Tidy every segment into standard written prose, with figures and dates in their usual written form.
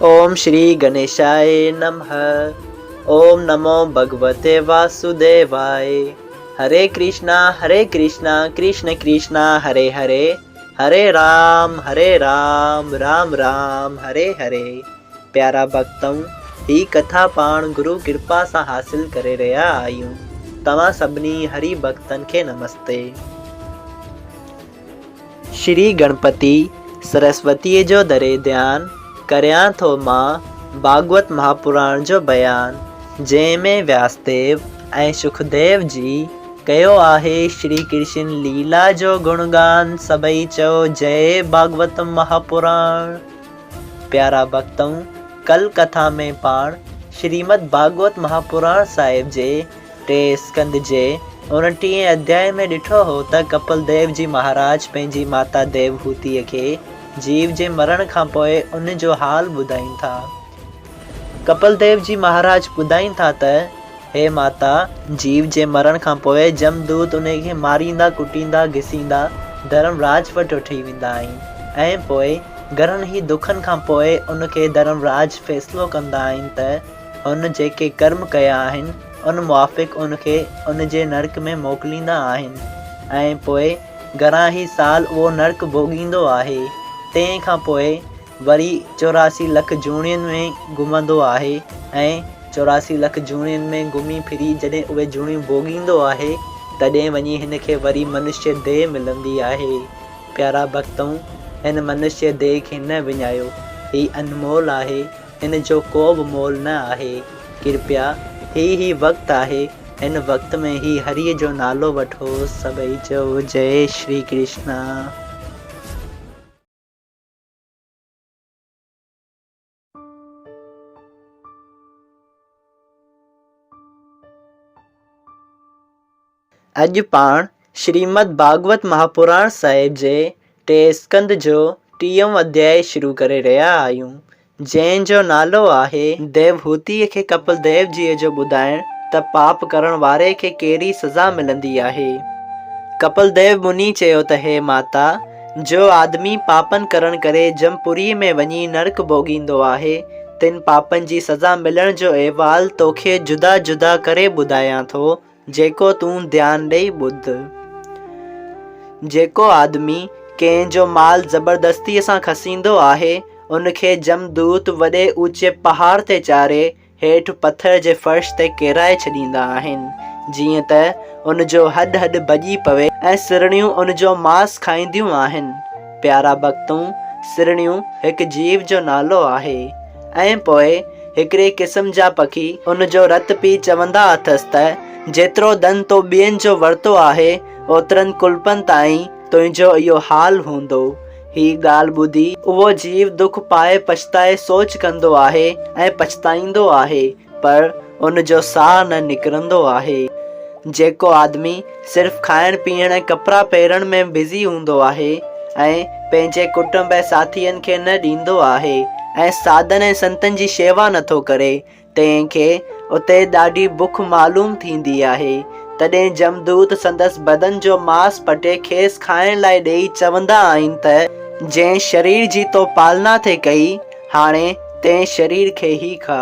ओम श्री गणेशाय नमः। ओम नमो भगवते वासुदेवाय। हरे कृष्णा कृष्ण कृष्णा हरे हरे, हरे राम राम राम हरे हरे। प्यारा भक्तों, ही कथा पाण गुरु कृपा सां हासिल करे रहिया आहियूं। तव्हां सभिनी हरि भक्तन के नमस्ते। श्री गणपति सरस्वती जो दरे ध्यान करियां थो मां भागवत महापुराण जो बयान, जंहिंमें व्यासदेव ऐं सुखदेव जी कयो आहे श्री कृष्ण लीला जो गुणगान। सभई चओ जय भागवत महापुराण। प्यारा भक्तों, कल कथा में पाण श्रीमद भागवत महापुराण साहिब जे 3 स्कंद जे 29 अध्याय में ॾिठो हो त कपिल देव जी महाराज पंहिंजी माता देवहूतीअ खे जीव जे मरण खां पोइ उन जो हाल ॿुधाइनि था। कपिल देव जी महाराज ॿुधाइनि था त हे माता, जीव जे मरण खां पोइ जमदूत उन खे मारींदा, कुटींदा, घिसींदा धर्मराज वटि वठी वेंदा आहिनि ऐं पोइ घणनि ही दुखनि खां पोइ उनखे धर्मराज फ़ैसिलो कंदा आहिनि त उन जेके कर्म कया आहिनि उन मुआफ़िक़ उनखे उन जे नर्क में मोकिलींदा आहिनि ऐं पोइ घणा ही साल उहो नर्क भोॻींदो आहे। तंहिं खां पोइ वरी 84 लख जूणियुनि में घुमंदो आहे ऐं 84 लख जूणियुनि में घुमी फिरी जॾहिं उहे जूणियूं भोॻींदो आहे तॾहिं वञी हिन खे वरी मनुष्य देह मिलंदी आहे। प्यारा भक्तों, हिन मनुष्य देह खे न विञायो, ही अनमोल आहे, हिन जो को बि मोल न आहे। कृपया ही वक़्तु आहे, हिन वक़्त में ही हरिय जो नालो वठो। सभई चओ जय श्री कृष्णा। अॼु पाण श्रीमद भागवत महापुराण साहिब जे 3 स्कंद जो 30 अध्याय शुरू करे रहिया आहियूं, जंहिंजो नालो आहे देवहूतीअ खे कपिल देव जी जो ॿुधाइण त पाप करण वारे खे कहिड़ी सज़ा मिलंदी आहे। कपिल देव मुनि चयो त हे माता, जो आदमी पापन करण करे जमपुरी में वञी नर्क भोॻींदो आहे, तिन पापन जी सज़ा मिलण जो अहवाल तोखे जुदा जुदा करे ॿुधायां थो, जेको तूं ध्यान ॾेई ॿुध। जेको आदमी कंहिंजो माल ज़बरदस्तीअ सां खसींदो आहे, उनखे जमदूत वॾे ऊचे पहाड़ ते चाढ़े हेठि पत्थर जे फर्श ते किराए छॾींदा आहिनि, जीअं त उन जो हॾ हॾ भॼी पवे ऐं सिरड़ियूं उन जो मांस खाईंदियूं आहिनि। प्यारा भक्तों, सिरड़ियूं हिकु जीव जो नालो आहे ऐं पोइ हिकिड़े क़िस्म जा पखी उन जो रत पी चवंदा अथसि त जेतिरो धन तो ॿियनि जो वरितो आहे, ओतिरनि कुल्पनि ताईं तुंहिंजो इहो हाल हूंदो। ही ॻाल्हि ॿुधी उहो जीव दुख पाए पछताए सोच कंदो आहे ऐं पछताईंदो आहे, पर उन जो साह न निकिरंदो आहे। जेको आदमी सिर्फ़ खाइण पीअण ऐं कपिड़ा पहिरण में बिज़ी हूंदो आहे ऐं पंहिंजे कुटुंब ऐं साथियनि खे न ॾींदो आहे ऐं साधन ऐं संतनि जी शेवा नथो करे, तंहिंखे उते ॾाढी बुख मालूम थींदी आहे। तॾहिं जमदूत संदसि बदन जो मांस पटे खेसि खाइण लाइ ॾेई चवंदा आहिनि त जंहिं शरीर जी तो पालना थे कई, हाणे तंहिं शरीर खे ई खा।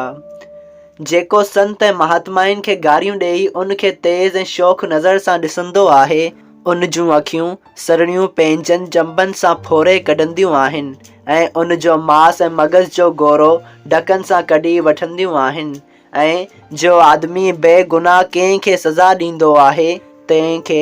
जेको संत ऐं महात्माइनि खे गारियूं ॾेई उनखे तेज़ ऐं शौक़ नज़र सां ॾिसंदो आहे, उन जूं अखियूं सरणियूं पंहिंजनि जंबनि सां फोरे कढंदियूं आहिनि ऐं उन जो मांस ऐं मग़ज़ जो गोरो ढकनि सां कढी वठंदियूं आहिनि ऐं जो आदमी बेगुनाह कंहिंखे सज़ा ॾींदो आहे, तंहिंखे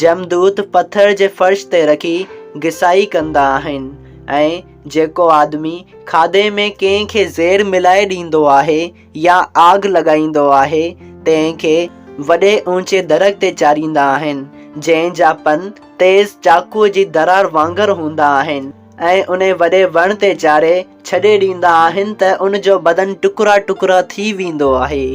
जमदूत पत्थर जे फर्श ते रखी घिसाई कंदा आहिनि ऐं जेको आदमी खाधे में कंहिंखे ज़ेर मिलाए ॾींदो आहे या आग लॻाईंदो आहे, तंहिंखे वॾे ऊचे दरख़्त ते चाढ़ींदा आहिनि, जंहिंजा पन तेज़ चाकूअ जी दरार वांगर हूंदा आहिनि ऐं उन वॾे वण ते चाढ़े छॾे ॾींदा आहिनि त उन जो बदन टुकड़ा टुकड़ा थी वेंदो आहे।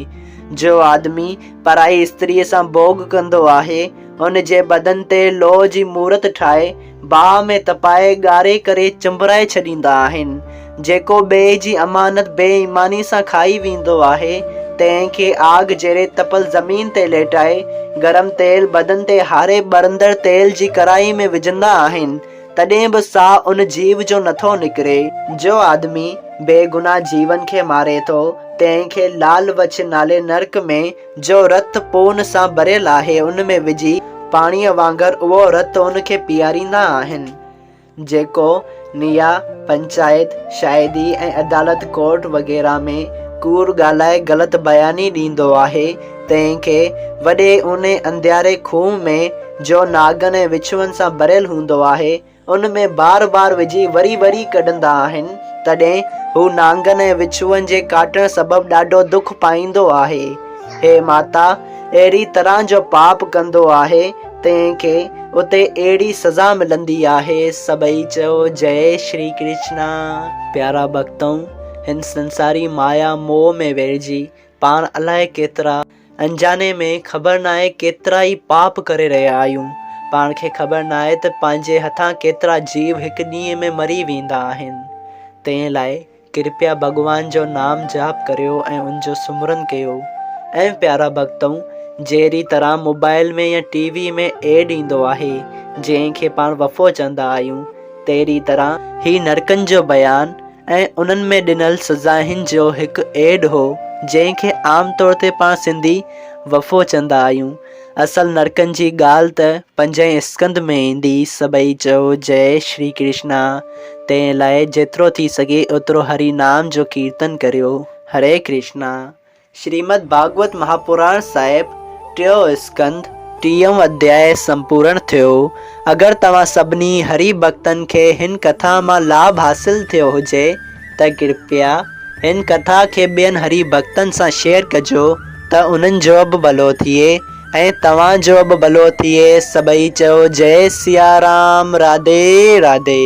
जो आदमी पराई स्त्रीअ सां भोग कंदो आहे, उन जे बदन ते लोह जी मूरत ठाहे बाह में तपाए ॻारे करे चिंबराए छॾींदा आहिनि। जेको ॿिए जी अमानत बेईमानी सां खाई वेंदो आहे, तंहिंखे आग जहिड़े तपल ज़मीन ते लेटाए गरम तेल बदन ते हारे ॿरंदड़ तेल जी कढ़ाई में विझंदा आहिनि, तॾहिं बि साह उन जीव जो नथो निकिरे। जो आदमी बेगुनाह जीवन खे मारे थो, तंहिंखे लाल वछ नाले नर्क में जो रत पून सां भरियल आहे उन में विझी पाणीअ वांगुरु उहो रत उनखे पीआरींदा आहिनि। जेको निया, पंचायत, शायदी ऐं अदालत कोर्ट वग़ैरह में कूड़ ॻाल्हाए ग़लति बयानी ॾींदो आहे, तंहिंखे वॾे उन अंधियारे खूह में जो नागनि ऐं विछुअनि सां भरियल हूंदो आहे उन में बार बार विझी वरी वरी कढंदा आहिनि। तॾहिं हू नांगनि ऐं विछुअनि जे काटण सबबु ॾाढो दुख पाईंदो आहे। हे माता, अहिड़ी तरह जो पाप कंदो आहे तंहिंखे उते अहिड़ी सज़ा मिलंदी आहे। सभई चयो जय श्री कृष्णा। प्यारा भक्तों, हिन संसारी माया मोह में वेड़जी पाण अलाए केतिरा अंजाने में ख़बर न आहे केतिरा ई पाप करे रहिया आहियूं। पाण खे ख़बर न आहे त पंहिंजे हथां केतिरा जीव हिकु ॾींहं में मरी वेंदा आहिनि। तंहिं लाइ कृपया भॻवान जो नाम जाप करियो ऐं उनजो सुमरन कयो। ऐं प्यारा भक्तों, जहिड़ी तरह मोबाइल में या टीवी में एड ईंदो आहे जंहिंखे पाण वफ़ो चवंदा आहियूं, तहिड़ी तरह ही नरकनि जो बयानु ऐं उन्हनि में ॾिनल सज़ाउनि जो हिकु एड हो जंहिंखे आम तौर ते पाण सिंधी वफ़ो चवंदा आहियूं। असल नरकनि जी ॻाल्हि त 5 स्कंद में ईंदी। सभई चयो जय श्री कृष्णा। तंहिं लाइ जेतिरो थी सघे ओतिरो हरि नाम जो कीर्तन करियो। हरे कृष्णा। श्रीमद् भागवत महापुराण साहिब 3 स्कंद 30 अध्याय संपूर्ण थियो। अगरि तव्हां सभिनी हरि भक्तनि खे हिन कथा मां लाभ हासिल थियो हुजे त कृपया हिन कथा खे ॿियनि हरि भक्तनि सां शेयर कजो त उन्हनि जो बि भलो थिए ऐं तव्हांजो बि भलो थिए। सभई चयो जय सिया राम। राधे राधे।